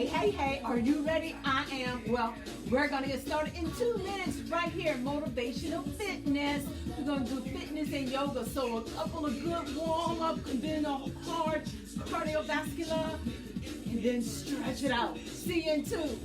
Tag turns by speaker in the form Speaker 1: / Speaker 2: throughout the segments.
Speaker 1: Hey, are you ready? I am. Well, we're going to get started in 2 minutes right here. Motivational fitness. We're going to do fitness and yoga. So a couple of good warm-up, and then a hard cardiovascular, and then stretch it out. See you in 2.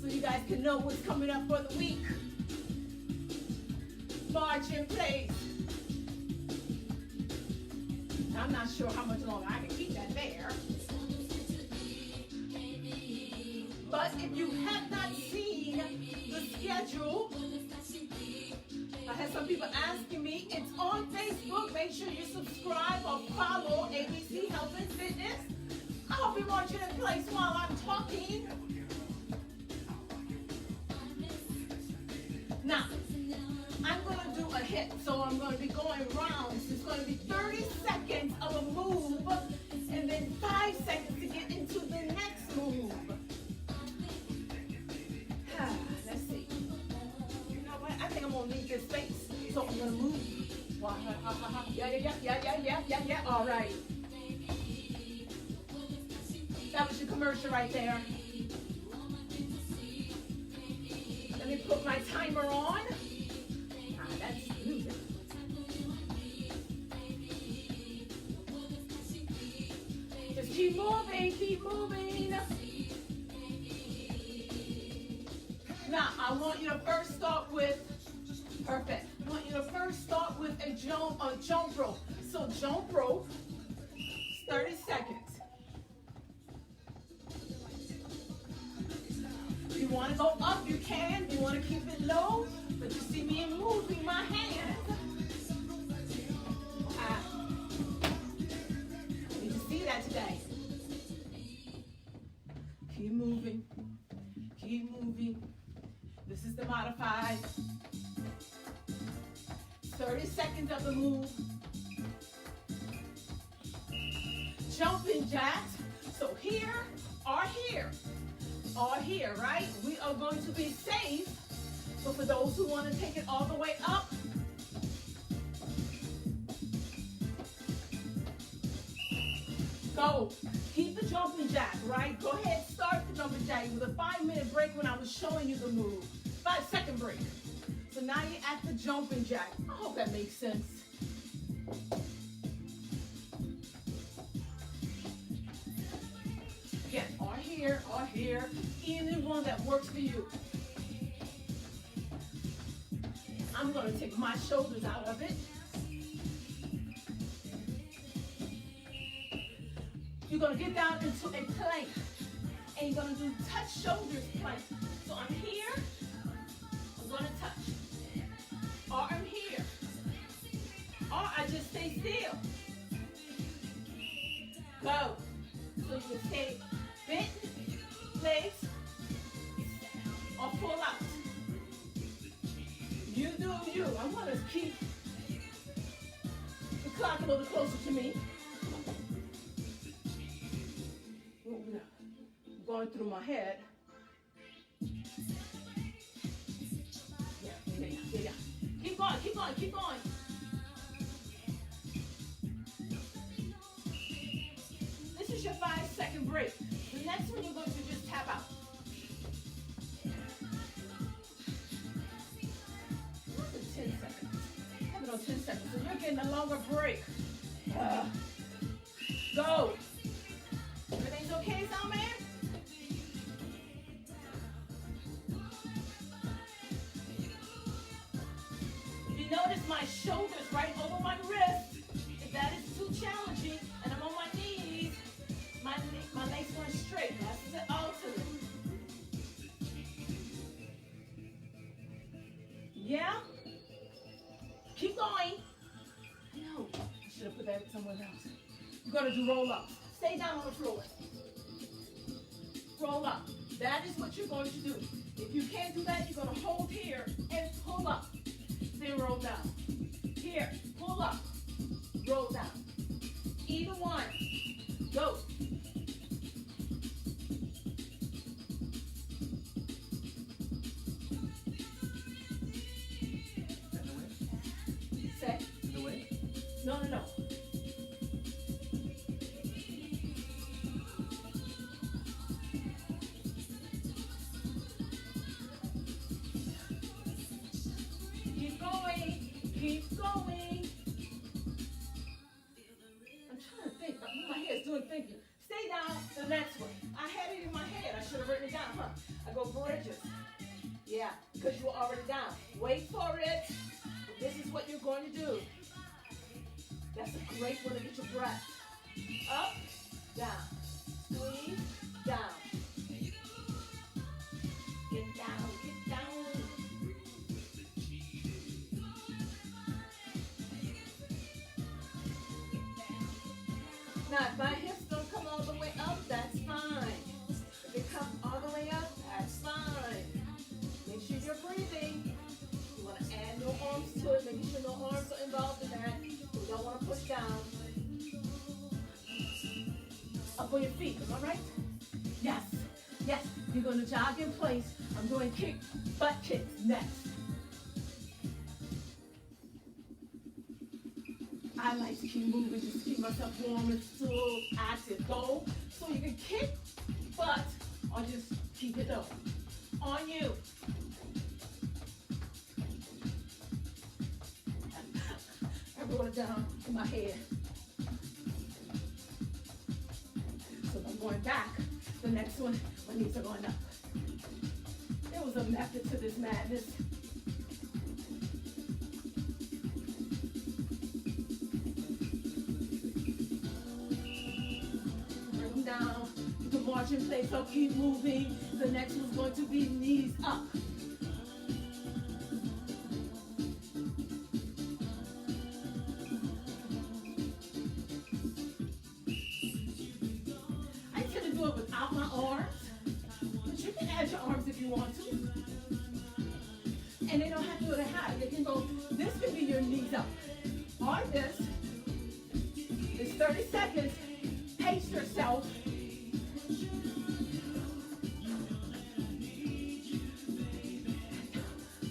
Speaker 1: You guys can know what's coming up for the week. March in place. I'm not sure how much longer I can keep that there. But if you have not seen the schedule, I had some people asking me, it's on Facebook. Make sure you subscribe or follow ABC Health and Fitness. I hope you're marching in place while I'm talking. Now, I'm going to do a hit, so I'm going to be going rounds. It's going to be 30 seconds of a move, and then 5 seconds to get into the next move. Let's see. You know what? I think I'm going to need this space, so I'm going to move. Yeah. All right. That was your commercial right there. Let me put my timer on. That's music. Just keep moving. Now, I want you to first start with, perfect. I want you to first start with a jump rope. So jump rope, 30 seconds. If you want to go up, you can. If you want to keep it low, but you see me moving my hand. Did you see that today? Keep moving. This is the modified. 30 seconds of the move. Jumping jacks. So here or here. Or here, right? We are going to be safe. So for those who want to take it all the way up, go. Keep the jumping jack, right? Go ahead, start the jumping jack with a 5-minute break when I was showing you the move. 5-second break. So now you're at the jumping jack. I hope that makes sense. Again, or here, any one that works for you. I'm going to take my shoulders out of it. You're going to get down into a plank, and you're going to do touch shoulders plank. So I'm here, I'm going to touch. Or I'm here, or I just stay still. Go. So you can stay bent, legs, or pull out. You do you. I'm going to keep clock a little closer to me. Going through my head. Yeah. Keep going, keep going, keep going. This is your 5-second break. The next one you're going to just tap out. What's the 10 seconds? Have it on 10 seconds. So you're getting a longer break. Go. Everything's okay, sound man? Notice my shoulders right over my wrist. If that is too challenging and I'm on my knees, my legs going straight. That's the alternate. Yeah? Keep going. I know. I should have put that somewhere else. You're going to do roll-ups. Stay down on the floor. Roll up. That is what you're going to do. If you can't do that, you're going to hold here and pull up. Then roll down. Here, pull up, roll down. Either one. Go. Say.
Speaker 2: In the way?
Speaker 1: No. Keep going. I'm trying to think. My head's doing thinking. Stay down. The next one. I had it in my head. I should have written it down, huh? I go bridges. Yeah, because you were already down. Wait for it. This is what you're going to do. That's a great one to get your breath. Up, down. Squeeze, down. Get down, get down. Now, if my hips don't come all the way up, that's fine. If they come all the way up, that's fine. Make sure you're breathing. You want to add no arms to it, making sure no arms are involved in that. We don't want to push down. Up on your feet, am I right? Yes. You're going to jog in place. I'm doing butt kicks next. I like to keep moving just to keep myself warm and still active. Go so you can kick butt or just keep it up. On you. I wrote it down in my head. So I'm going back. The next one, my knees are going up. There was a method to this madness. Down. You can march in place, so keep moving. The next one's going to be knees up. I tend to do it without my arms, but you can add your arms if you want to. And they don't have to do it high. They can go, this could be your knees up. Or this. It's 30 seconds. Pace yourself.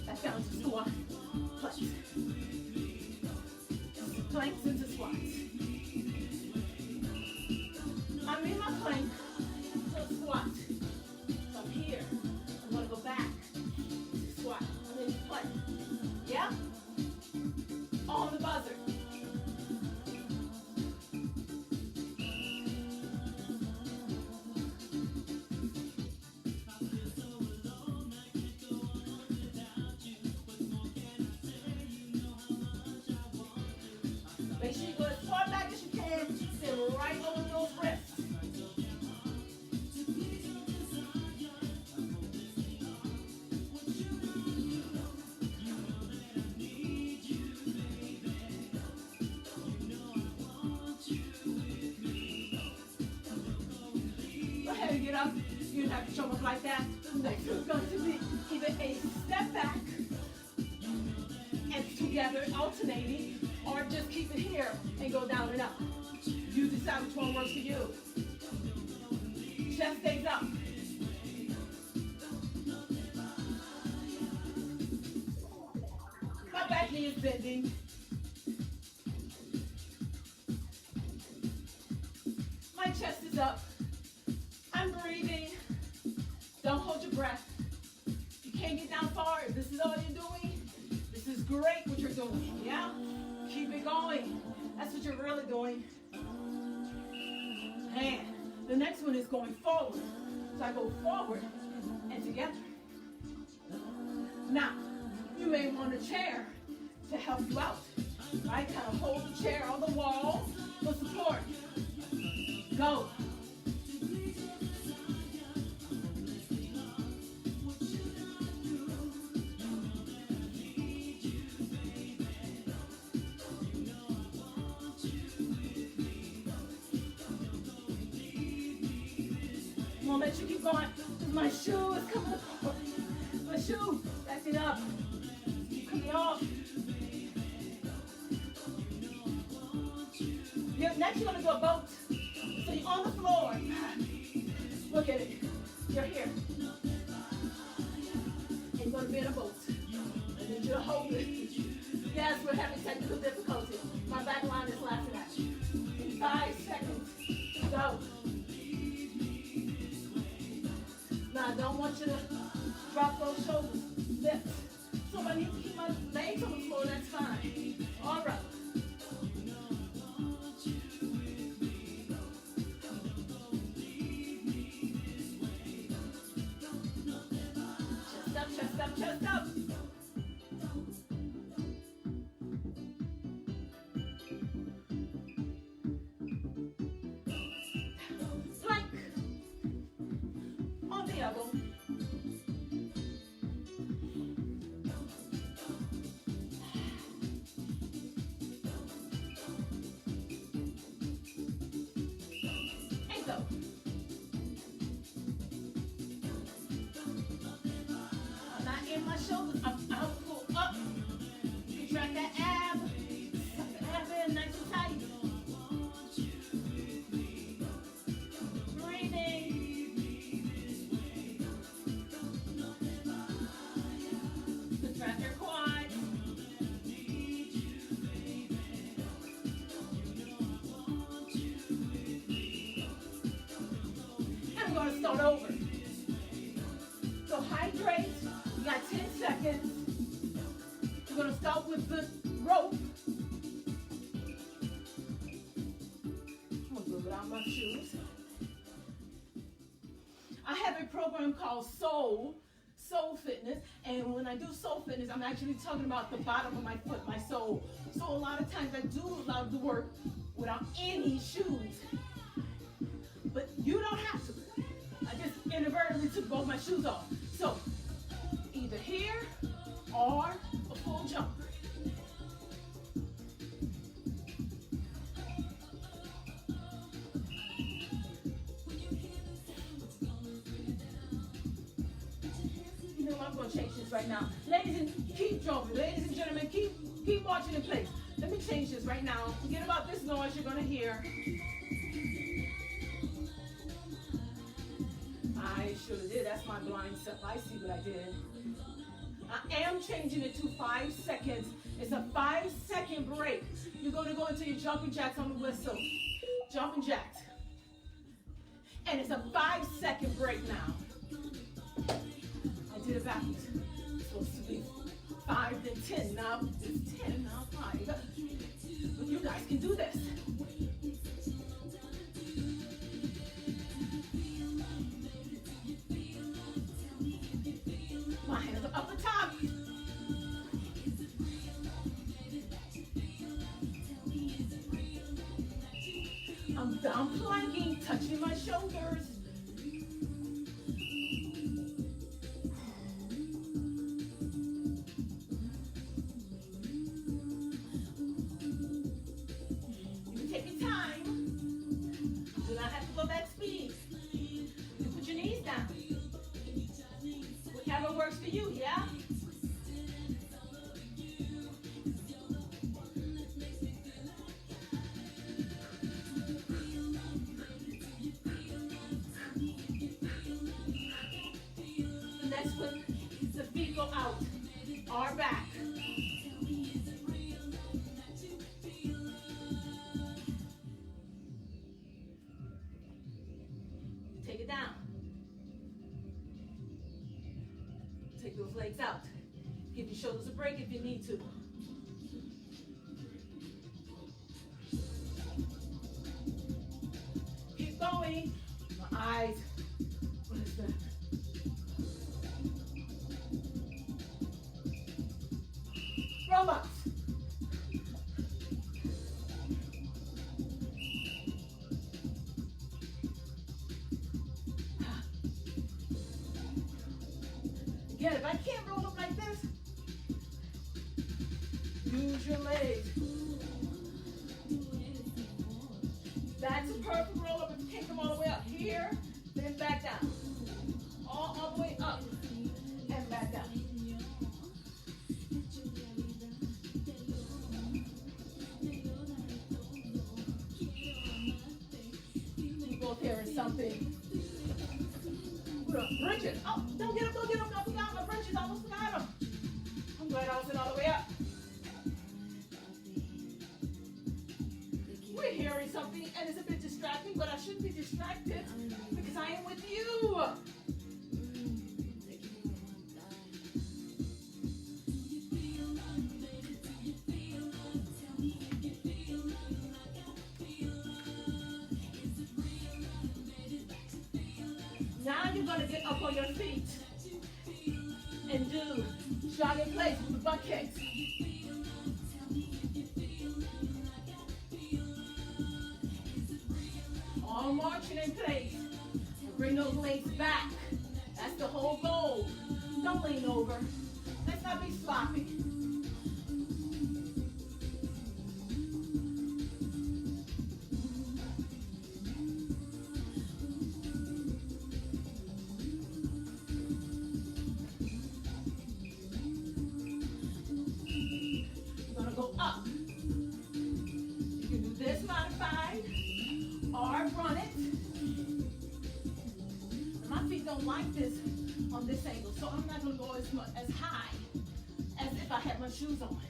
Speaker 1: Back down to squat. Planks. Planks into squats. I'm in my plank to squat. From here, I'm going to go back to squat. I'm in plank. Yeah? On the buzzer. Make sure you go as far back as you can, sit right over those wrists. Go ahead and get up. You don't have to show up like that. The next one's going to be either a step back and together, alternating, or just keep it here and bending. My chest is up. I'm breathing. Don't hold your breath. You can't get down far. If this is all you're doing, this is great what you're doing. Yeah? Keep it going. That's what you're really doing. And the next one is going forward. So I go forward and together. Now, you may want a chair to help you out. Right? Kind of hold the chair on the wall for support. Go. I'm gonna let you keep going. My shoe is coming apart. My shoe, back it up. Coming off. Next you're gonna do a boat. So you're on the floor. Look at it. You're here. And you're gonna be in a boat. I need you to hold it. Yes, we're having technical difficulty. My back line is laughing at you. In 5 seconds. Go. Now I don't want you to drop those shoulders. Lift. So if I need to keep my legs on the floor, that's fine. All right. Chest up, chest up. Plank. On the elbow. And go. I'm not in my shoulders. I'll pull up. Contract that ab. Suck the ab in nice and tight. Contract your quads. And we're going to start over. So hydrate. You got 10 seconds. We're going to start with the rope. I'm going to go without my shoes. I have a program called Soul Fitness, and when I do Soul Fitness, I'm actually talking about the bottom of my foot, my sole. So a lot of times I do a lot of the work without any shoes, but you don't have to. I just inadvertently took both my shoes off. So either here or a full jump. I'm going to change this right now. Ladies and gentlemen, keep watching in place. Let me change this right now. Forget about this noise you're going to hear. I should have did. That's my blind self. I see what I did. I am changing it to 5 seconds. It's a 5-second break. You're going to go into your jumping jacks on the whistle. Jumping jacks. And it's a 5-second break now. I did it backwards. It's supposed to be 5 then 10. Now it's 10, now 5. But you guys can do this. My hands are up the top. I'm down planking, touching my shoulders. Works for you, yeah? those legs out. Give your shoulders a break if you need to. Keep going. My eyes. What is that? Roll-ups. Again, if I can't roll up like this, use your legs. That's a perfect roll up. If you can't come all the way up here, then back down. All the way up and back down. You both hearing something. Bridges. Oh, don't get them, don't get them. I forgot my bridges. I almost forgot them. I'm glad I wasn't all the way up. We're hearing something and it's a bit distracting, but I shouldn't be distracted because I am with you. Now you're going to get up on your feet and do jog in place with the butt kicks. All marching in place. Bring those legs back. That's the whole goal. Don't lean over. Let's not be sloppy. Up. You can do this modified or run it. My feet don't like this on this angle, so I'm not going to go as high as if I had my shoes on.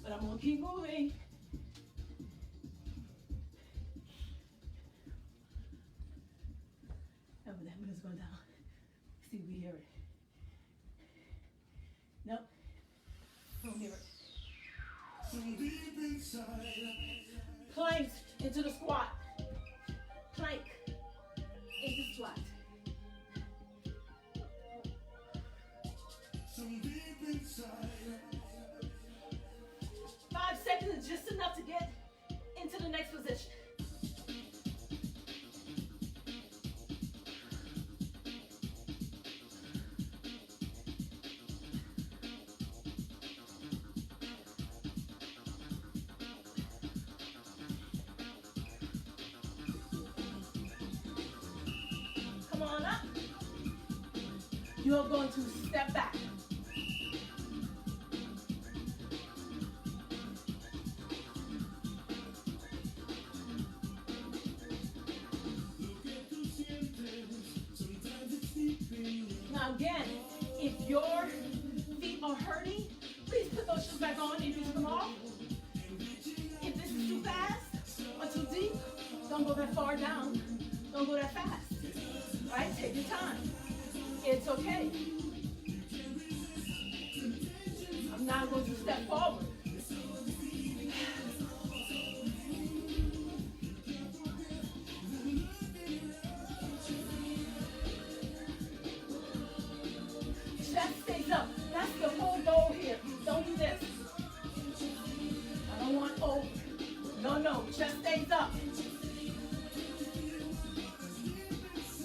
Speaker 1: But I'm going to keep moving. Oh, that one is going down. See if we hear it. Nope. Don't hear it. Plank into the squat. Plank into squat. Five seconds is just enough to get into the next position. Come on up. You're going to step back. Now again, if your feet are hurting, please put those shoes back on and use them off. If this is too fast or too deep, don't go that far down. Don't go that fast. Right? Take your time. It's okay. I'm now going to step forward. Chest stays up. That's the whole goal here. Don't do this. I don't want over. No. Chest stays up.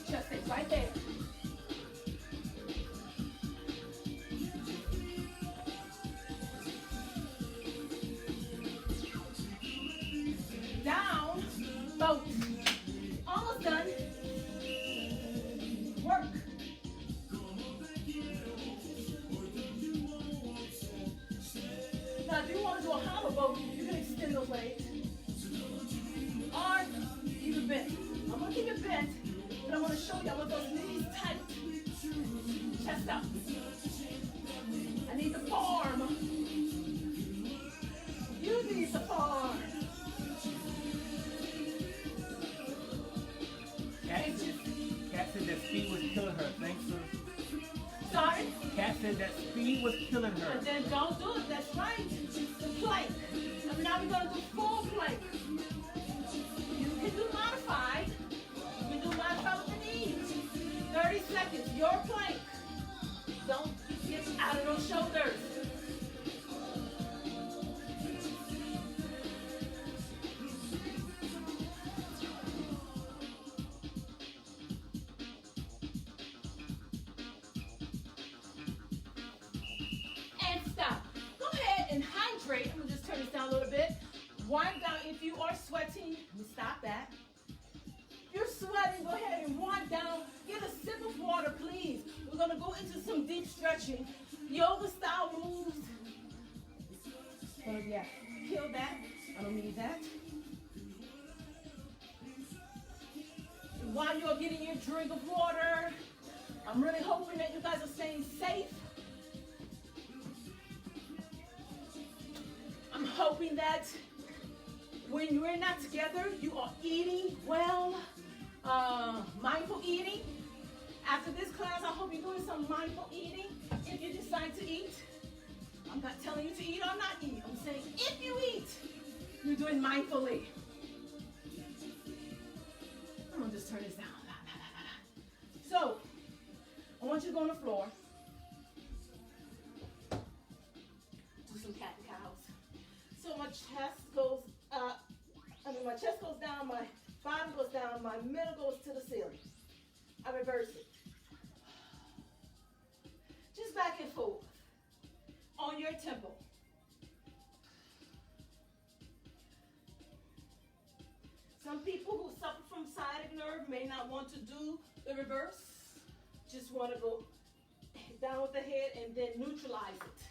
Speaker 1: Chest stays right there. Down, boat. Almost done. Work. Now, if you want to do a hollow boat, you can extend those legs. Or keep it bent. I'm going to keep it bent, but I want to show you I want those knees tight. Chest up. I need the form. You need the form.
Speaker 2: Cat said that speed was killing her. Thanks, sir.
Speaker 1: That's right. The plank. And now we're going to do full plank. You can do modified. You can do modified with the knees. 30 seconds. Your plank. Don't get out of those shoulders. I'm going to just turn this down a little bit. Wind down. If you are sweating, let me stop that. If you're sweating, go ahead and wind down. Get a sip of water, please. We're going to go into some deep stretching. Yoga style moves. Oh, yeah. Kill that. I don't need that. While you're getting your drink of water, I'm really hoping that you guys are staying safe. I'm hoping that when we're not together, you are eating well, mindful eating. After this class, I hope you're doing some mindful eating. If you decide to eat, I'm not telling you to eat or not eat. I'm saying if you eat, you're doing mindfully. I'm gonna just turn this down. So, I want you to go on the floor. Do some cat and cows. So my chest goes up, my chest goes down, my bottom goes down, my middle goes to the ceiling. I reverse it. Just back and forth on your tempo. Some people who suffer from sciatic nerve may not want to do the reverse. Just want to go down with the head and then neutralize it.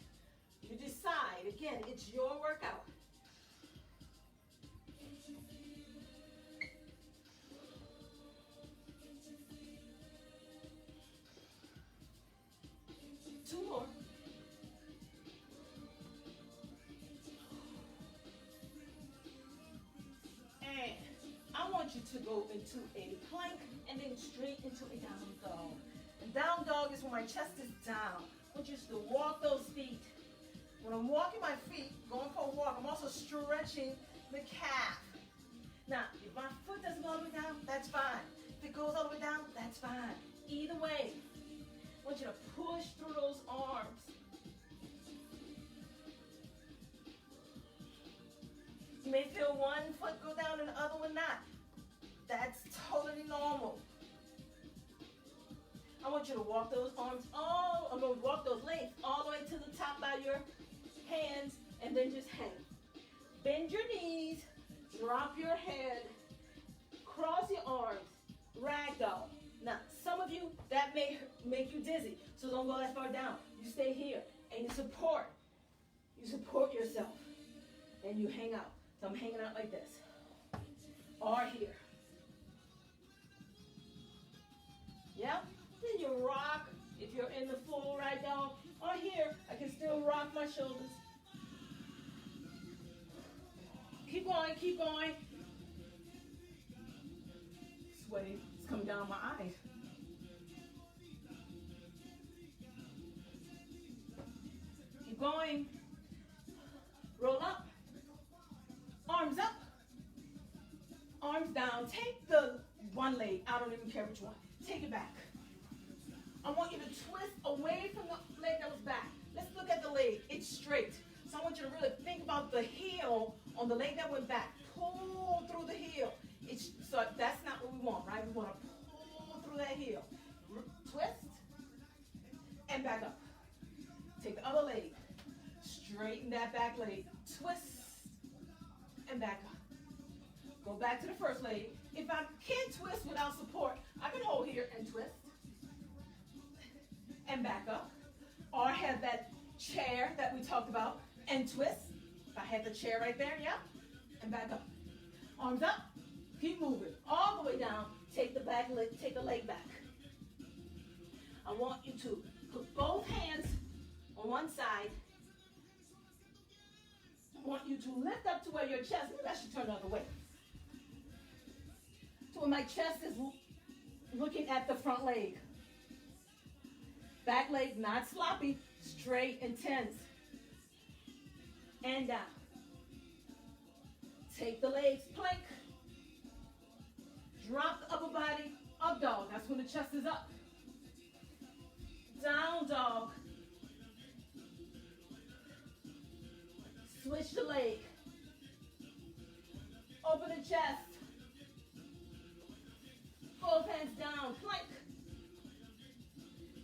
Speaker 1: You decide. Again, it's your workout. Two more. And I want you to go into a plank and then straight into a down dog. And down dog is when my chest is down. I want you to walk those feet. When I'm walking my feet, going for a walk, I'm also stretching the calf. Now, if my foot doesn't go all the way down, that's fine. If it goes all the way down, that's fine. Either way, I want you to push through those arms. You may feel one foot go down and the other one not. That's totally normal. I want you to walk those arms I'm going to walk those legs all the way to the top by your hands and then just hang. Bend your knees, drop your head, cross your arms, ragdoll. Now, some of you, that may make you dizzy, so don't go that far down. You stay here and you support. You support yourself and you hang out. So I'm hanging out like this or here. Yeah? Then you rock. If you're in the full ragdoll or here, I can still rock my shoulders. Keep going, keep going. Sweating, it's coming down my eyes. Keep going. Roll up. Arms up. Arms down. Take the one leg. I don't even care which one. Take it back. I want you to twist away from the leg that was back. Let's look at the leg. It's straight. So I want you to really think about the heel on the leg that went back. Pull through the heel. So that's not what we want, right? We want to pull through that heel. Twist and back up. Take the other leg. Straighten that back leg. Twist and back up. Go back to the first leg. If I can't twist without support, I can hold here and twist and back up. Or have that chair that we talked about and twist. If I had the chair right there, yeah, and back up. Arms up, keep moving all the way down. Take the back leg, take the leg back. I want you to put both hands on one side. I want you to lift up to where your chest, maybe I should turn the other way. To where my chest is looking at the front leg. Back leg, not sloppy, straight and tense. and down. Take the legs, plank. Drop the upper body, up dog. That's when the chest is up. Down dog. Switch the leg. Open the chest. Both hands down, plank.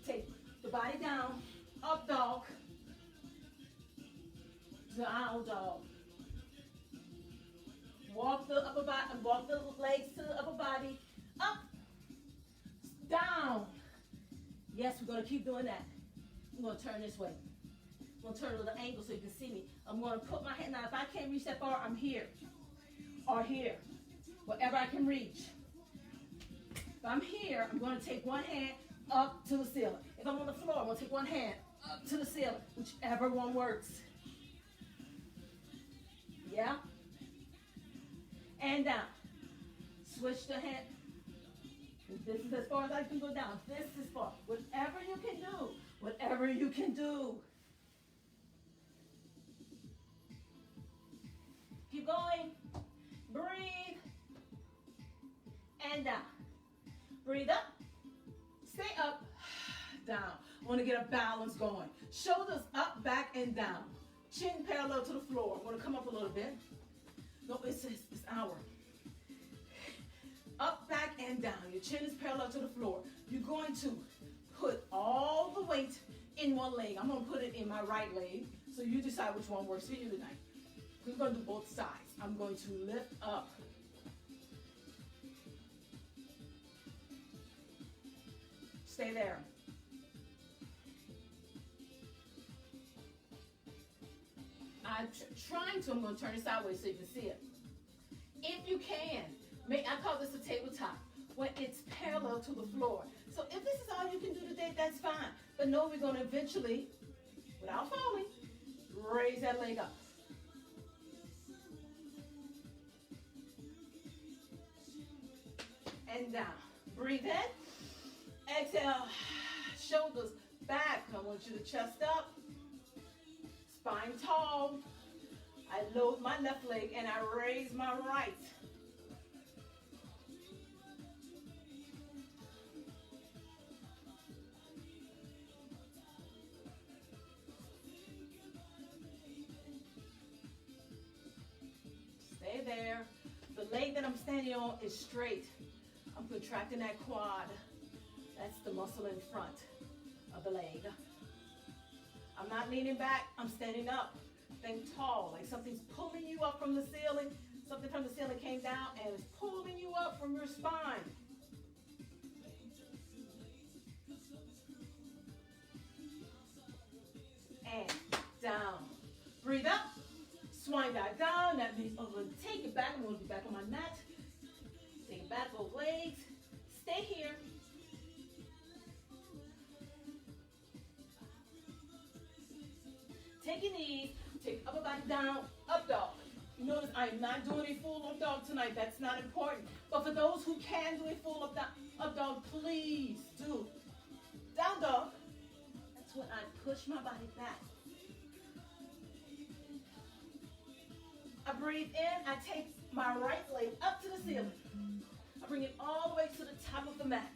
Speaker 1: Take the body down, up dog. Down dog. Walk the upper body, walk the legs to the upper body, up, down. Yes, we're gonna keep doing that. I'm gonna turn this way. I'm gonna turn a little angle so you can see me. I'm gonna put my hand, now if I can't reach that far, I'm here, or here, wherever I can reach. If I'm here, I'm gonna take one hand up to the ceiling. If I'm on the floor, I'm gonna take one hand up to the ceiling, whichever one works. Yeah? And down. Switch the hand. This is as far as I can go down. This is far. Whatever you can do. Whatever you can do. Keep going. Breathe. And down. Breathe up. Stay up. Down. I want to get a balance going. Shoulders up, back, and down. Chin parallel to the floor. I'm going to come up a little bit. No, it's our. Up, back, and down. Your chin is parallel to the floor. You're going to put all the weight in one leg. I'm going to put it in my right leg. So you decide which one works for you tonight. We're going to do both sides. I'm going to lift up. Stay there. I'm trying to, I'm going to turn it sideways so you can see it. If you can, I call this a tabletop, when it's parallel to the floor. So if this is all you can do today, that's fine. But no, we're going to eventually, without falling, raise that leg up. And down. Breathe in. Exhale. Shoulders back. I want you to chest up. Spine tall. I load my left leg and I raise my right. Stay there. The leg that I'm standing on is straight. I'm contracting that quad. That's the muscle in front of the leg. I'm not leaning back, I'm standing up. Think tall, like something's pulling you up from the ceiling. Something from the ceiling came down and is pulling you up from your spine. And down. Breathe up. Swan dive down. That means I'm going to take it back. I'm going to be back on my mat. Take it back, both legs. Stay here. Take your knees, take upper body down, up dog. You notice I am not doing a full up dog tonight. That's not important. But for those who can do a full up dog, please do. Down dog. That's when I push my body back. I breathe in, I take my right leg up to the ceiling. I bring it all the way to the top of the mat.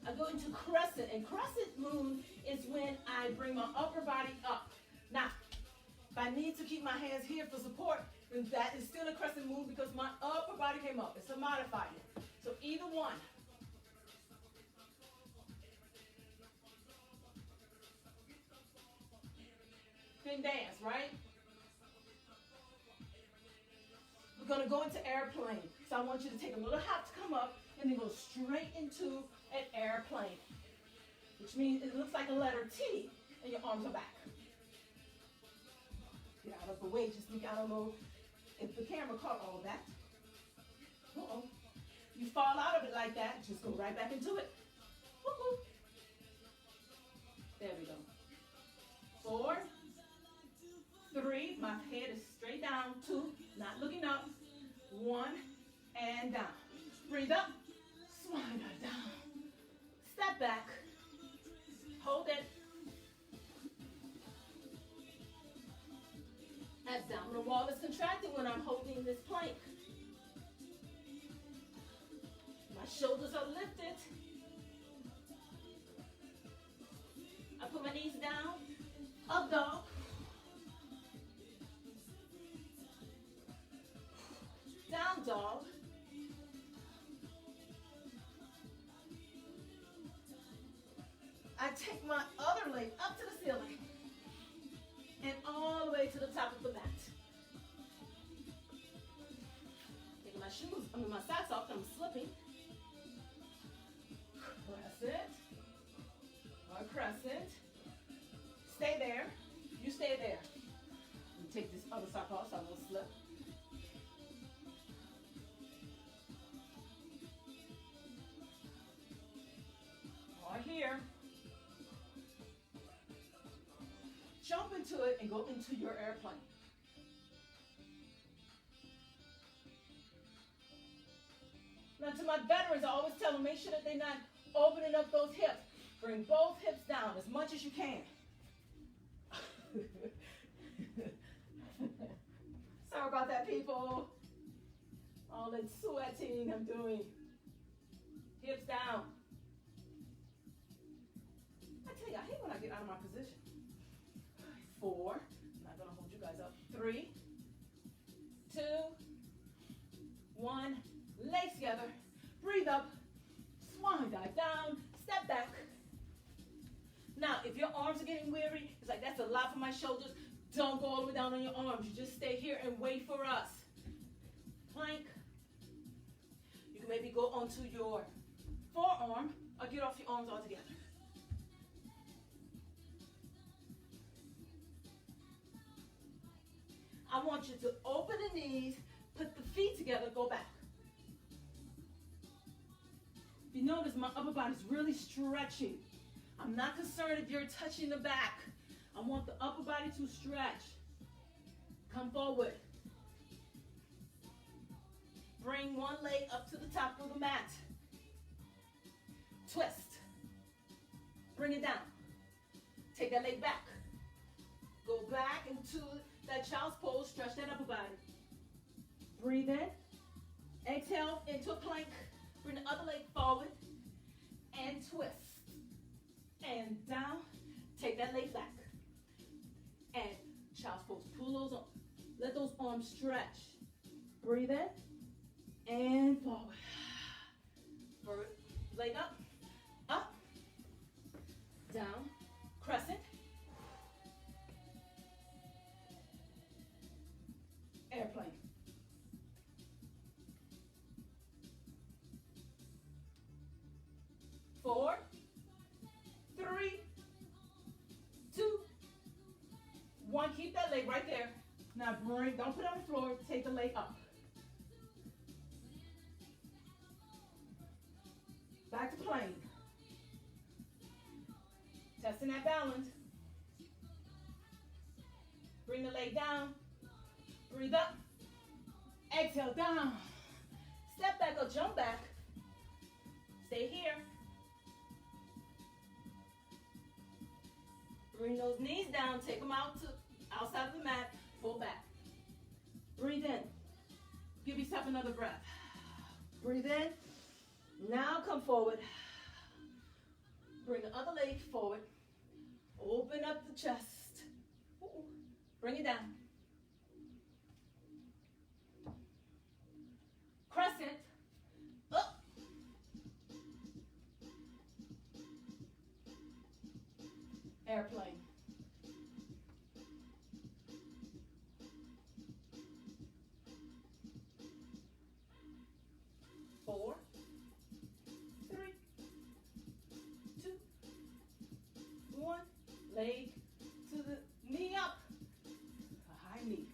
Speaker 1: I go into crescent, and crescent moon is when I bring my upper body up. Now, if I need to keep my hands here for support, then that is still a crescent moon because my upper body came up. It's a modifier. So either one. Fin dance, right? We're gonna go into airplane. So I want you to take a little hop to come up and then go straight into an airplane, which means it looks like a letter T and your arms are back. Get out of the way, just think, I don't know if the camera caught all of that. Uh-oh. You fall out of it like that, just go right back into it. Woo-hoo. There we go. 4, 3, my head is straight down. 2, not looking up. 1, and down. Breathe up, swan dive down. Step back, hold it. Abdominal wall is contracted when I'm holding this plank. My shoulders are lifted. I put my knees down. Up dog. Down dog. I take my other leg up to the ceiling and all the way to the top of the mat. Taking my socks off, I'm slipping. Crescent. Or crescent. Stay there. You stay there. Let me take this other sock off so I won't slip. Or here. Jump into it and go into your airplane. Now to my veterans, I always tell them, make sure that they're not opening up those hips. Bring both hips down as much as you can. Sorry about that, people. All that sweating I'm doing. Hips down. I tell you, I hate when I get out of my position. 4. I'm not going to hold you guys up. 3, 2, 1. Legs together. Breathe up. Swan dive down. Step back. Now, if your arms are getting weary, it's like that's a lot for my shoulders. Don't go all the way down on your arms. You just stay here and wait for us. Plank. You can maybe go onto your forearm or get off your arms altogether. I want you to open the knees, put the feet together, go back. If you notice, my upper body's really stretching. I'm not concerned if you're touching the back. I want the upper body to stretch. Come forward. Bring one leg up to the top of the mat. Twist. Bring it down. Take that leg back. Go back into that child's pose. Stretch that upper body. Breathe in. Exhale into a plank. Bring the other leg forward. And twist. And down. Take that leg back. And child's pose. Pull those on. Let those arms stretch. Breathe in. And forward. Forward. Leg up. Up. Down. Crescent. Airplane. Four, 3, 2, 1. Keep that leg right there. Now don't put it on the floor. Take the leg up. Back to plank. Testing that balance. Bring the leg down. Breathe up. Exhale down. Step back or jump back. Stay here. Bring those knees down. Take them out to outside of the mat. Pull back. Breathe in. Give yourself another breath. Breathe in. Now come forward. Bring the other leg forward. Open up the chest. Bring it down. Crescent. Up. Airplane. Four, 3, 2, 1. Leg to the knee up. A high knee.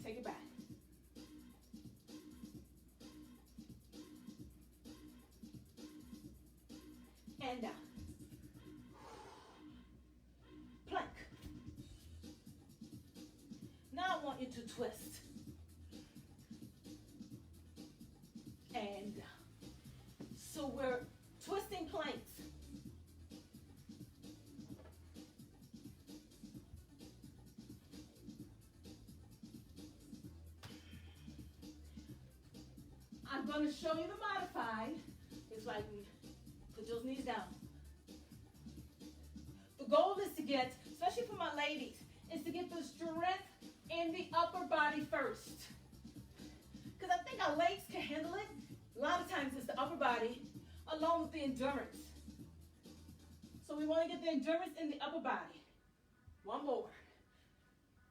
Speaker 1: Take it back. And down. Plank. Now I want you to twist. And down. So we're twisting planks. going to show you the modified. It's like, put those knees down. The goal is to get, especially for my ladies, is to get the strength in the upper body first. Because I think our legs can handle it. A lot of times it's the upper body along with the endurance. So we want to get the endurance in the upper body. One more.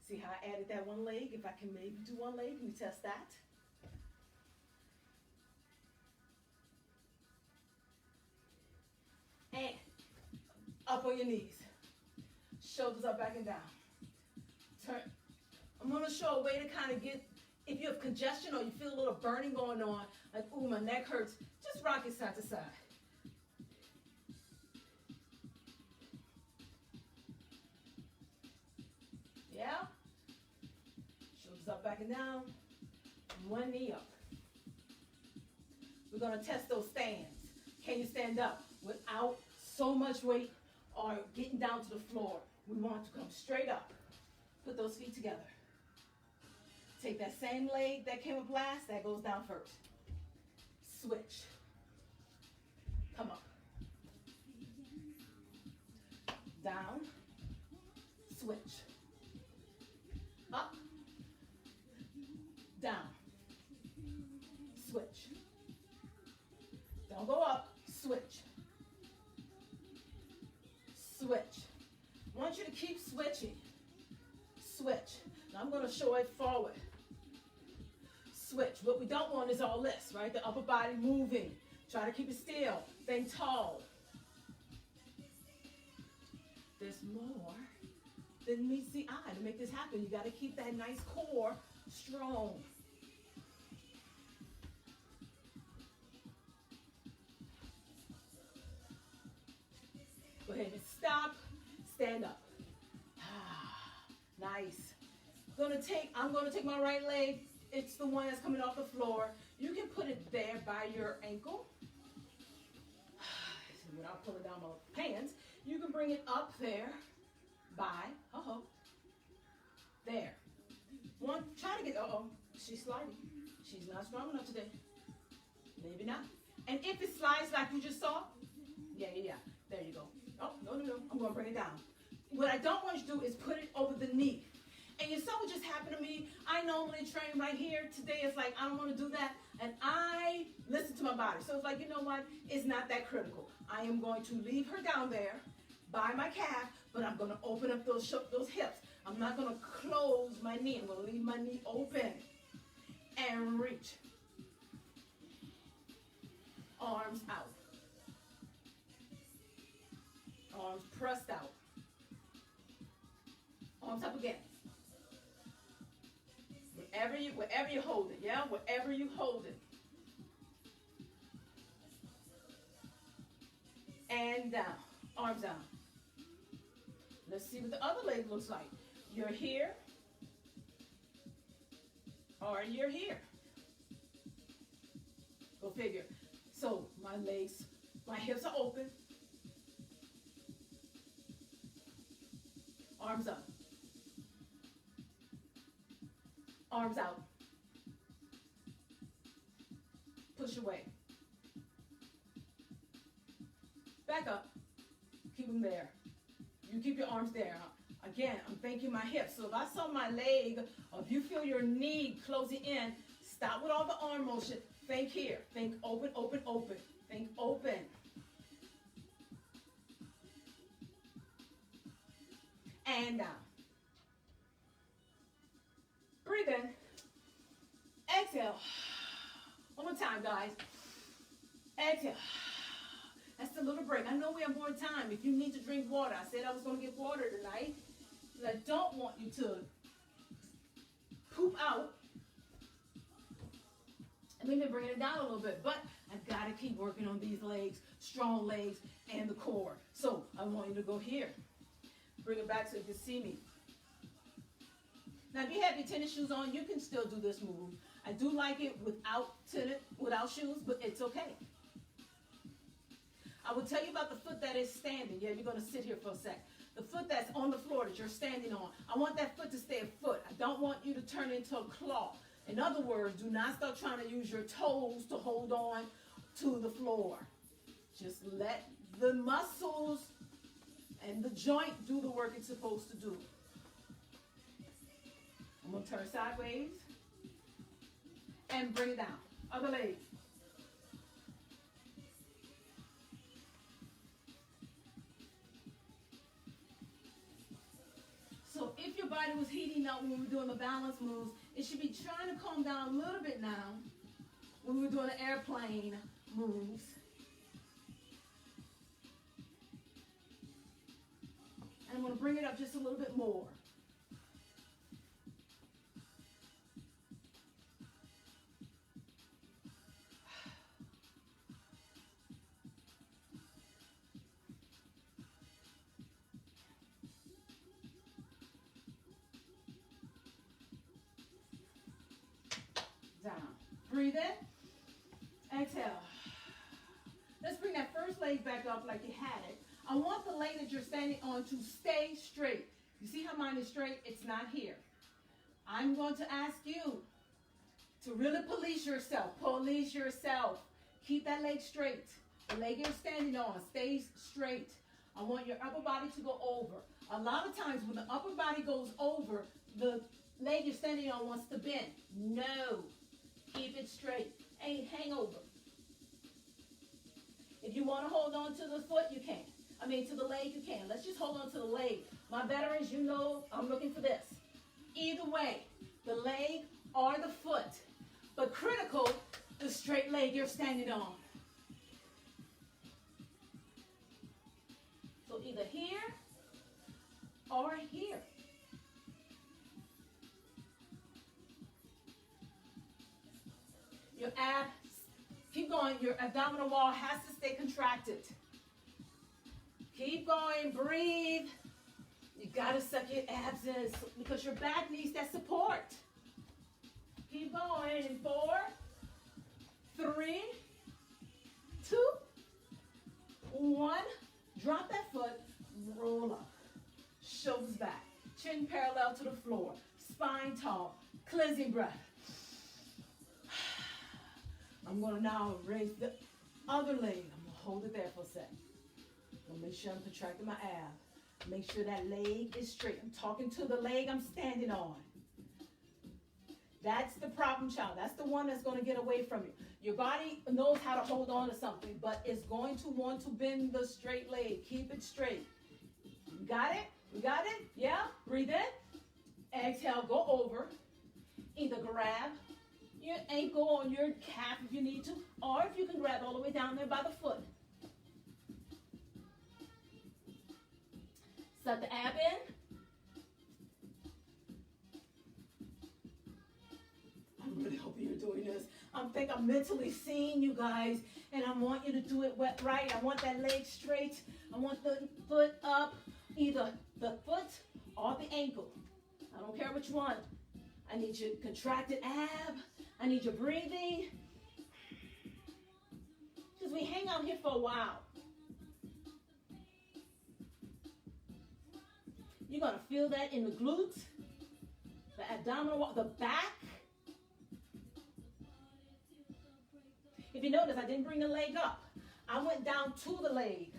Speaker 1: See how I added that one leg? If I can maybe do one leg, let me test that. And up on your knees. Shoulders up, back and down. Turn. I'm going to show a way to kind of get, if you have congestion or you feel a little burning going on, like, ooh, my neck hurts, just rock it side to side. Yeah? Shoulders up, back and down. One knee up. We're going to test those stands. Can you stand up without so much weight or getting down to the floor? We want to come straight up. Put those feet together. Take that same leg that came up last, that goes down first. Switch. Come up. Down. Switch. Up. Down. Switch. Don't go up. Switch. Switch. I want you to keep switching. Switch. Now I'm going to show it forward. Switch. What we don't want is all this, right? The upper body moving. Try to keep it still. Stay tall. There's more than meets the eye to make this happen. You got to keep that nice core strong. Go ahead and stop. Stand up. Nice. I'm gonna take my right leg. It's the one that's coming off the floor. You can put it there by your ankle. Without pulling down my pants. You can bring it up there by, there. Try to get, she's sliding. She's not strong enough today. Maybe not. And if it slides like you just saw, yeah. There you go. Oh, no. I'm going to bring it down. What I don't want you to do is put it over the knee. And you saw what just happened to me. I normally train right here. Today it's like, I don't want to do that. And I listen to my body. So it's like, you know what? It's not that critical. I am going to leave her down there by my calf, but I'm going to open up those hips. I'm not going to close my knee. I'm going to leave my knee open and reach. Arms out. Arms pressed out. Arms up again. Wherever you hold it, yeah? Wherever you hold it. And down. Arms down. Let's see what the other leg looks like. You're here. Or you're here. Go figure. So my legs, my hips are open. Arms up. Arms out. Push away. Back up. Keep them there. You keep your arms there. Again, I'm thinking my hips. So if I saw my leg, or if you feel your knee closing in, stop with all the arm motion. Think here. Think open, open, open. Think open. And down. Breathe in. Exhale. One more time, guys. Exhale. That's a little break. I know we have more time. If you need to drink water, I said I was going to get water tonight. Because I don't want you to poop out. And maybe bring it down a little bit. But I've got to keep working on these legs, strong legs, and the core. So I want you to go here. Bring it back so you can see me. Now, if you have your tennis shoes on, you can still do this move. I do like it without shoes, but it's okay. I will tell you about the foot that is standing. Yeah, you're going to sit here for a sec. The foot that's on the floor that you're standing on. I want that foot to stay a foot. I don't want you to turn into a claw. In other words, do not start trying to use your toes to hold on to the floor. Just let the muscles and the joint do the work it's supposed to do. I'm going to turn sideways and bring it down. Other leg. So if your body was heating up when we were doing the balance moves, it should be trying to calm down a little bit now when we were doing the airplane moves. And I'm going to bring it up just a little bit more. Down. Breathe in. Exhale. Let's bring that first leg back up like you had it. I want the leg that you're standing on to stay straight. You see how mine is straight? It's not here. I'm going to ask you to really police yourself. Police yourself. Keep that leg straight. The leg you're standing on stays straight. I want your upper body to go over. A lot of times when the upper body goes over, the leg you're standing on wants to bend. No. Keep it straight. Hang over. If you want to hold on to the foot, you can. To the leg, you can. Let's just hold on to the leg. My veterans, you know I'm looking for this. Either way, the leg or the foot. But critical, the straight leg you're standing on. So either here or here. Your abs, keep going. Your abdominal wall has to stay contracted. Keep going, breathe. You gotta suck your abs in because your back needs that support. Keep going in 4, 3, 2, 1. Drop that foot, roll up. Shoulders back, chin parallel to the floor, spine tall, cleansing breath. I'm gonna now raise the other leg. I'm gonna hold it there for a second. I'm gonna make sure I'm contracting my ab. Make sure that leg is straight. I'm talking to the leg I'm standing on. That's the problem child. That's the one that's gonna get away from you. Your body knows how to hold on to something, but it's going to want to bend the straight leg. Keep it straight. You got it? You got it? Yeah? Breathe in. Exhale, go over. Either grab your ankle on your calf if you need to, or if you can grab all the way down there by the foot. Suck the ab in. I'm really hoping you're doing this. I'm mentally seeing you guys, and I want you to do it right. I want that leg straight. I want the foot up, either the foot or the ankle. I don't care which one. I need your contracted ab. I need your breathing. Because we hang out here for a while. You're going to feel that in the glutes, the abdominal wall, the back. If you notice, I didn't bring the leg up. I went down to the leg.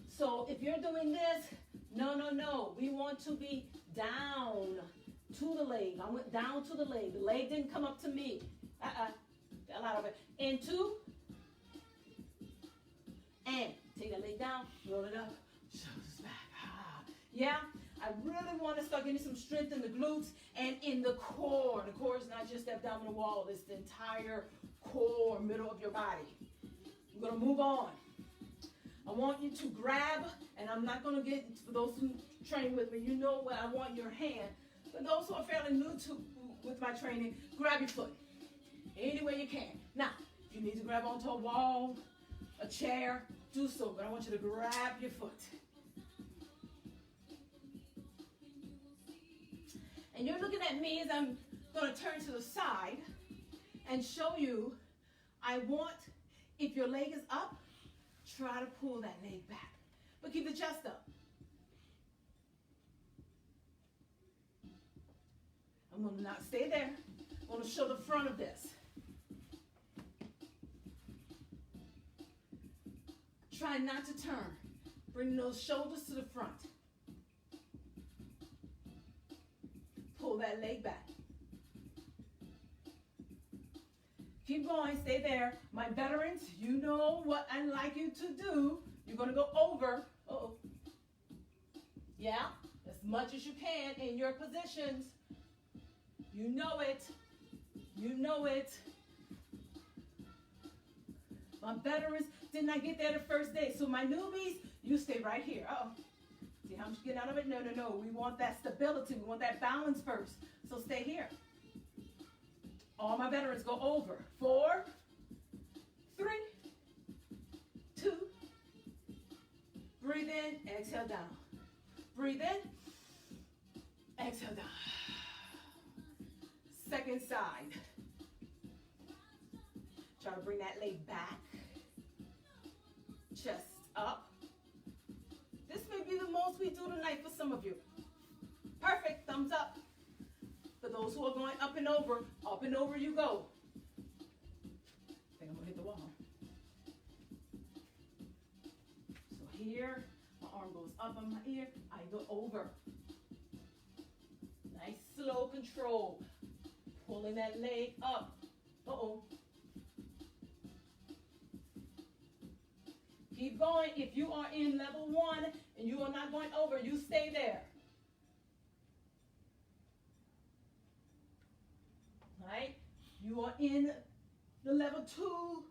Speaker 1: So if you're doing this, no. We want to be down to the leg. I went down to the leg. The leg didn't come up to me. Fell out of it. Into. And take that leg down, roll it up, shoulders back. Yeah, I really want to start getting some strength in the glutes and in the core. The core is not just the abdominal wall, it's the entire core, middle of your body. I'm going to move on. I want you to grab, and I'm not going to get, for those who train with me, you know what I want your hand. For those who are fairly new with my training, grab your foot any way you can. Now, if you need to grab onto a wall, a chair, do so, but I want you to grab your foot. And you're looking at me as I'm going to turn to the side and show you, I want, if your leg is up, try to pull that leg back. But keep the chest up. I'm going to not stay there. I'm Want to show the front of this. Try not to turn. Bring those shoulders to the front. Pull that leg back. Keep going, stay there. My veterans, you know what I'd like you to do. You're gonna go over. Uh-oh. Yeah, as much as you can in your positions. You know it. You know it. My veterans did not get there the first day. So my newbies, you stay right here. Uh-oh. See how I'm getting out of it? No, no, no. We want that stability. We want that balance first. So stay here. All my veterans go over. 4, 3, 2. Breathe in, exhale down. Breathe in, exhale down. Second side. Try to bring that leg back. Chest up. This may be the most we do tonight for some of you. Perfect, thumbs up. For those who are going up and over you go. I think I'm gonna hit the wall. So here, my arm goes up on my ear, I go over. Nice slow control. Pulling that leg up. Uh-oh. Keep going. If you are in level 1 and you are not going over, you stay there. Right? You are in the level 2.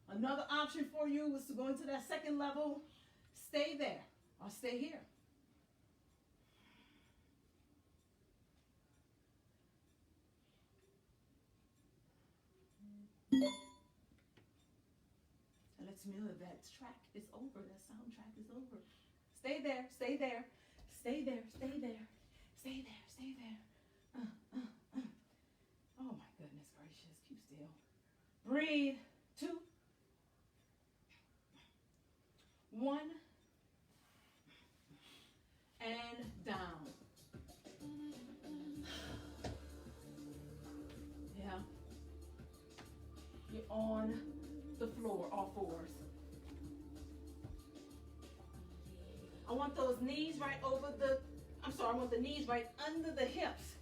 Speaker 1: Another option for you is to go into that second level. Stay there or stay here. And let's know that track is over. That soundtrack is over. Stay there, stay there, stay there, stay there, stay there, stay there. Oh my goodness gracious, keep still. Breathe. 2, 1, and down. Yeah. You're on the floor, all fours. I want those knees right over the, I want the knees right under the hips.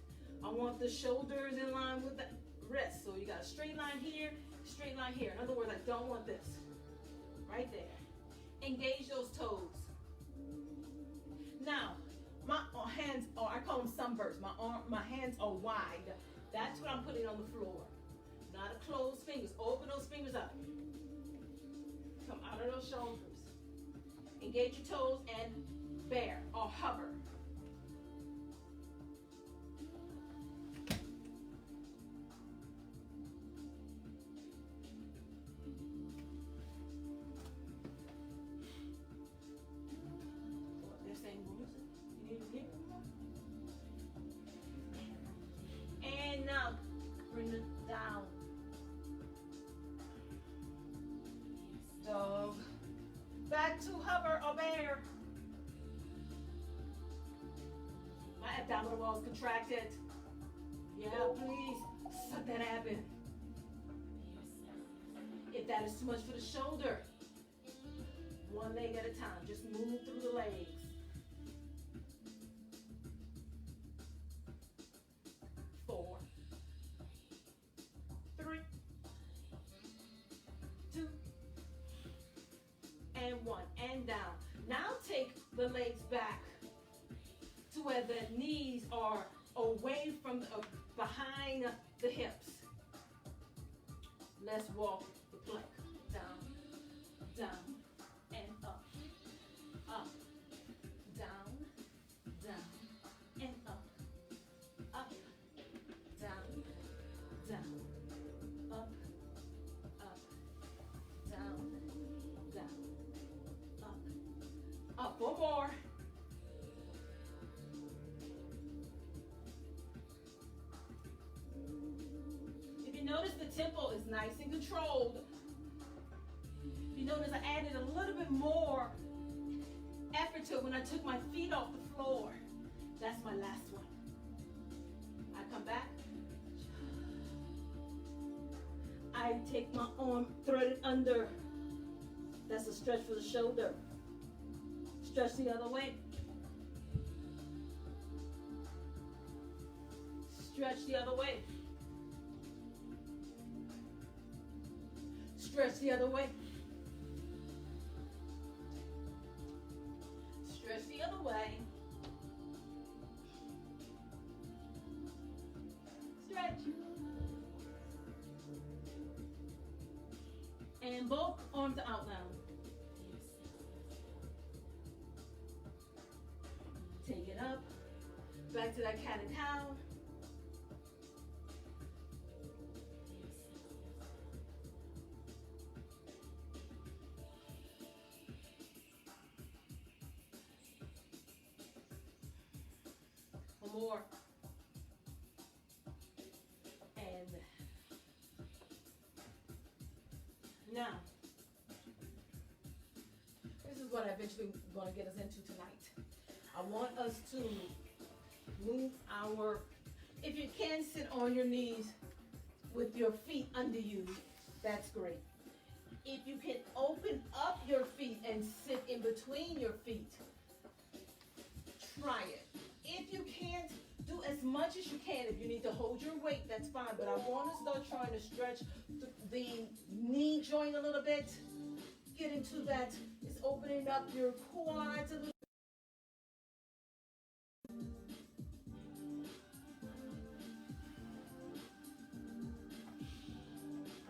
Speaker 1: I want the shoulders in line with the wrists. So you got a straight line here, straight line here. In other words, I don't want this. Right there. Engage those toes. Now, my hands are, I call them sunbursts. My hands are wide. That's what I'm putting on the floor. Not a closed fingers. Open those fingers up. Come out of those shoulders. Engage your toes and bear or hover. They're saying, you need to hear. And now, bring it down. Dog. Back to hover or bear. My abdominal wall is contracted. Yeah, please suck that ab in. If that is too much for the shoulder, one leg at a time. Just move through the legs. 4, 3, 2, and 1, and down. Now take the legs back to where the knees are away from behind the hips. Let's walk the plank. Down, down, and up. Up, down, down, and up. Up, down, down, up, up, down, down, up. 4 more. If you notice, the tempo is nice and controlled. You notice I added a little bit more effort to it when I took my feet off the floor. That's my last one. I come back. I take my arm, thread it under. That's a stretch for the shoulder. Stretch the other way. Stretch the other way. Stretch the other way. Stretch the other way. Stretch. And both arms are out now. Take it up. Back to that cat and cow. One more. And now, this is what I eventually going to get us into tonight. I want us to move our, if you can sit on your knees with your feet under you, that's great. If you can open up your feet and sit in between your feet, try it. If you can't, do as much as you can. If you need to hold your weight, that's fine. But I want to start trying to stretch the knee joint a little bit. Get into that. It's opening up your quads a little.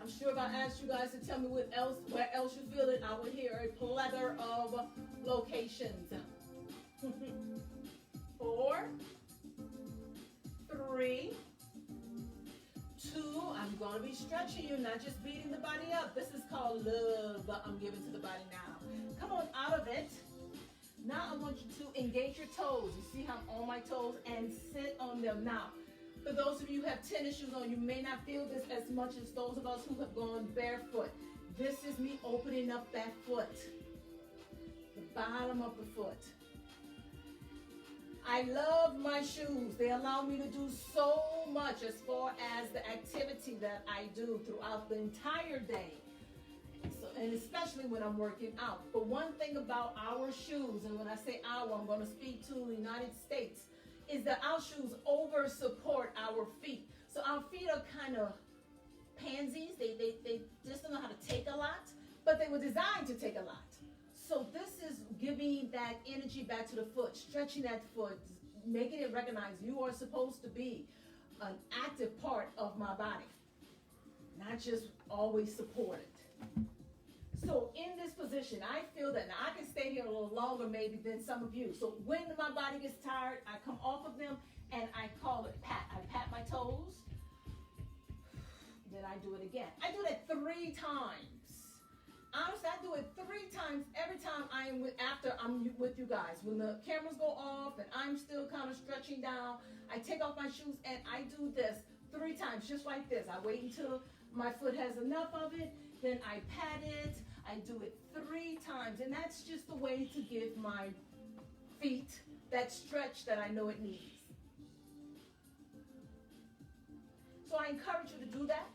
Speaker 1: I'm sure if I asked you guys to tell me where else you feel it, I would hear a plethora of locations. 4, 3, 2, I'm going to be stretching you, not just beating the body up. This is called love I'm giving to the body now. Come on out of it. Now I want you to engage your toes. You see how I'm on my toes and sit on them. Now, for those of you who have tennis shoes on, you may not feel this as much as those of us who have gone barefoot. This is me opening up that foot, the bottom of the foot. I love my shoes. They allow me to do so much as far as the activity that I do throughout the entire day. So, and especially when I'm working out. But one thing about our shoes, and when I say our, I'm going to speak to the United States, is that our shoes over support our feet. So our feet are kind of pansies. They just don't know how to take a lot, but they were designed to take a lot. So this is giving that energy back to the foot, stretching that foot, making it recognize you are supposed to be an active part of my body, not just always supported. So in this position, I feel that now I can stay here a little longer maybe than some of you. So when my body gets tired, I come off of them and I call it pat. I pat my toes, then I do it again. I do that 3 times. Honestly, I do it 3 times every time after I'm with you guys. When the cameras go off and I'm still kind of stretching down, I take off my shoes and I do this 3 times, just like this. I wait until my foot has enough of it, then I pat it. I do it 3 times, and that's just the way to give my feet that stretch that I know it needs. So I encourage you to do that.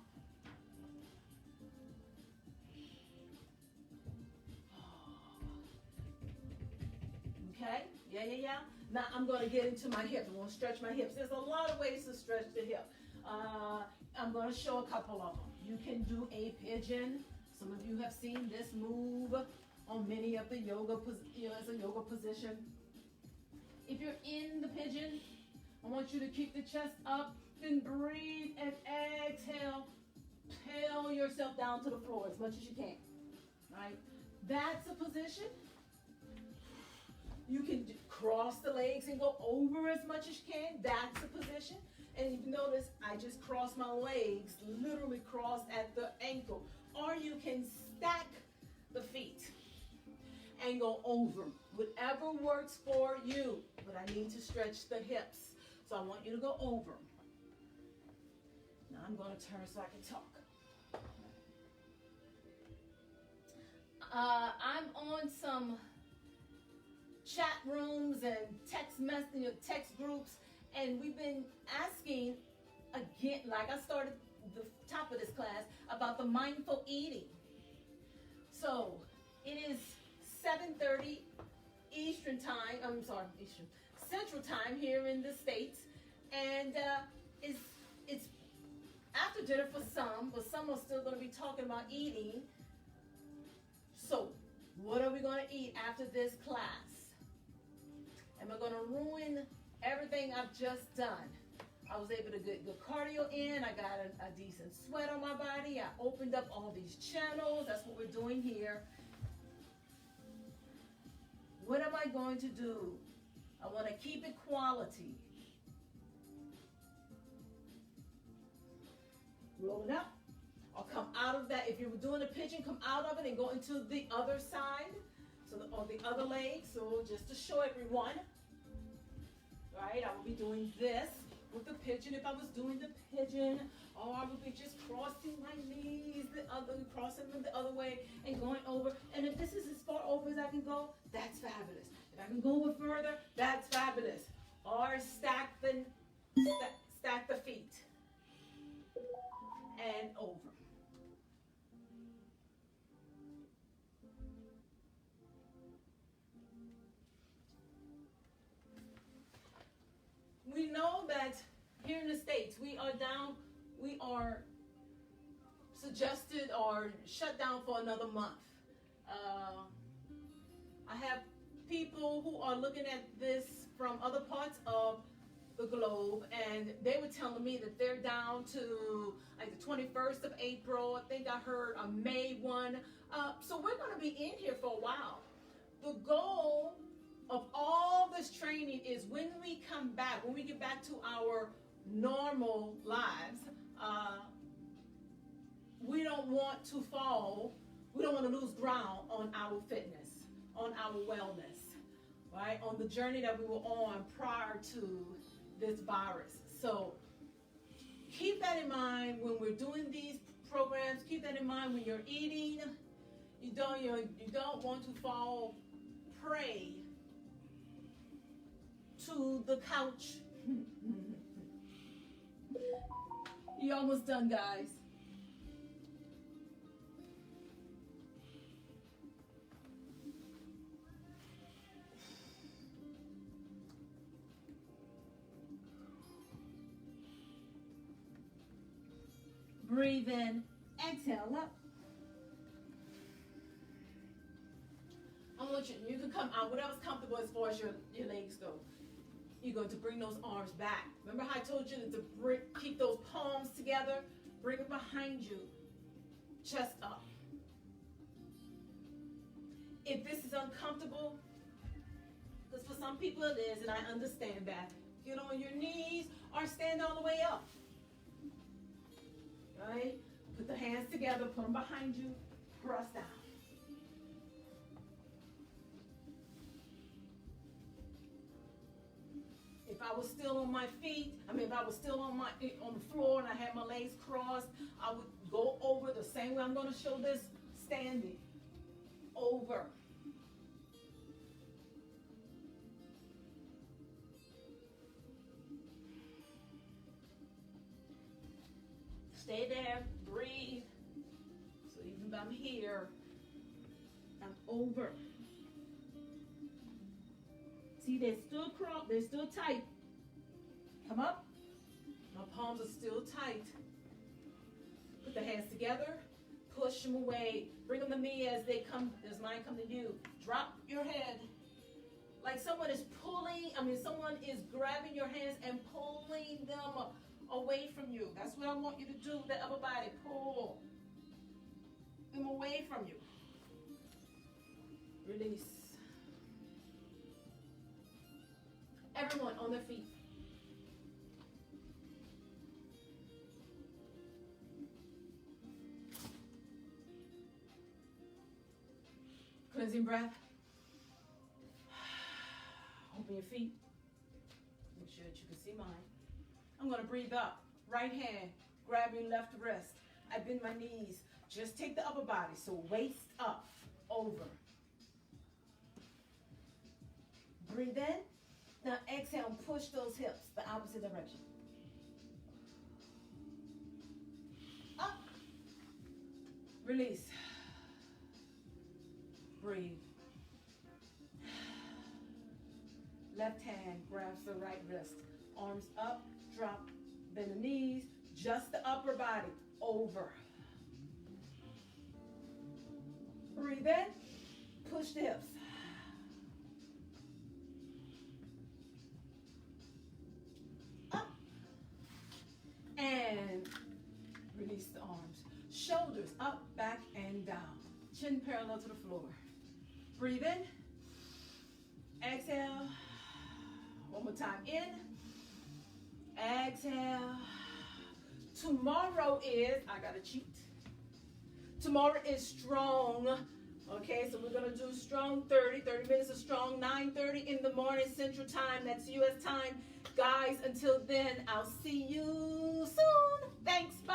Speaker 1: Okay? Yeah. Now I'm going to get into my hips. I'm going to stretch my hips. There's a lot of ways to stretch the hip. I'm going to show a couple of them. You can do a pigeon. Some of you have seen this move on many of the yoga, as a yoga position. If you're in the pigeon, I want you to keep the chest up, then breathe and exhale. Tail yourself down to the floor as much as you can. Right? That's a position. You can cross the legs and go over as much as you can. That's a position. And you notice I just cross my legs, literally cross at the ankle. Or you can stack the feet and go over. Whatever works for you. But I need to stretch the hips. So I want you to go over. Now I'm going to turn so I can talk. I'm on some chat rooms and text groups, and we've been asking again, like I started the top of this class about the mindful eating. So it is 7:30 Eastern time. I'm sorry, Central time here in the States, and it's after dinner for some, but some are still going to be talking about eating. So, what are we going to eat after this class? Am I going to ruin everything I've just done? I was able to get good cardio in. I got a decent sweat on my body. I opened up all these channels. That's what we're doing here. What am I going to do? I want to keep it quality. Roll it up. Or come out of that. If you were doing a pigeon, come out of it and go into the other side. So on the other leg. So just to show everyone. Right? I will be doing this with the pigeon. If I was doing the pigeon, or I would be just crossing my knees, crossing them the other way and going over. And if this is as far over as I can go, that's fabulous. If I can go over further, that's fabulous. Or stack the feet and over. We know that here in the States, we are suggested or shut down for another month. I have people who are looking at this from other parts of the globe, and they were telling me that they're down to like the 21st of April. I think I heard a May one. So we're going to be in here for a while. The goal of all this training is when we come back, when we get back to our normal lives, we don't want to fall. We don't want to lose ground on our fitness, on our wellness, right? On the journey that we were on prior to this virus. So keep that in mind when we're doing these programs. Keep that in mind when you're eating. You don't want to fall prey to the couch. You're almost done, guys. Breathe in, exhale up. I want you can come out, whatever's comfortable as far as your legs go. You're going to bring those arms back. Remember how I told you to keep those palms together? Bring it behind you, chest up. If this is uncomfortable, because for some people it is, and I understand that, get on your knees or stand all the way up. Right? Put the hands together, put them behind you, press down. If I was still on my feet, if I was still on the floor and I had my legs crossed, I would go over the same way I'm going to show this, standing over. Stay there, breathe. So even if I'm here, I'm over. See, they're still cropped, they're still tight. Come up. My palms are still tight. Put the hands together, push them away. Bring them to me as mine come to you. Drop your head. Like someone is someone is grabbing your hands and pulling them away from you. That's what I want you to do with the upper body. Pull them away from you. Release. Everyone on their feet. Cleansing breath. Open your feet. Make sure that you can see mine. I'm going to breathe up. Right hand, grab your left wrist. I bend my knees. Just take the upper body. So waist up, over. Breathe in. Now exhale, push those hips the opposite direction. Release. Breathe. Left hand grabs the right wrist. Arms up, drop, bend the knees, just the upper body, over. Breathe in, push the hips. Up. And release the arms. Shoulders up, back, and down. Chin parallel to the floor. Breathe in. Exhale. One more time. In. Exhale. Tomorrow is, I gotta cheat. Tomorrow is strong. Okay, so we're gonna do strong 30 minutes of strong, 9:30 in the morning Central Time. That's US time. Guys, until then, I'll see you soon. Thanks. Bye.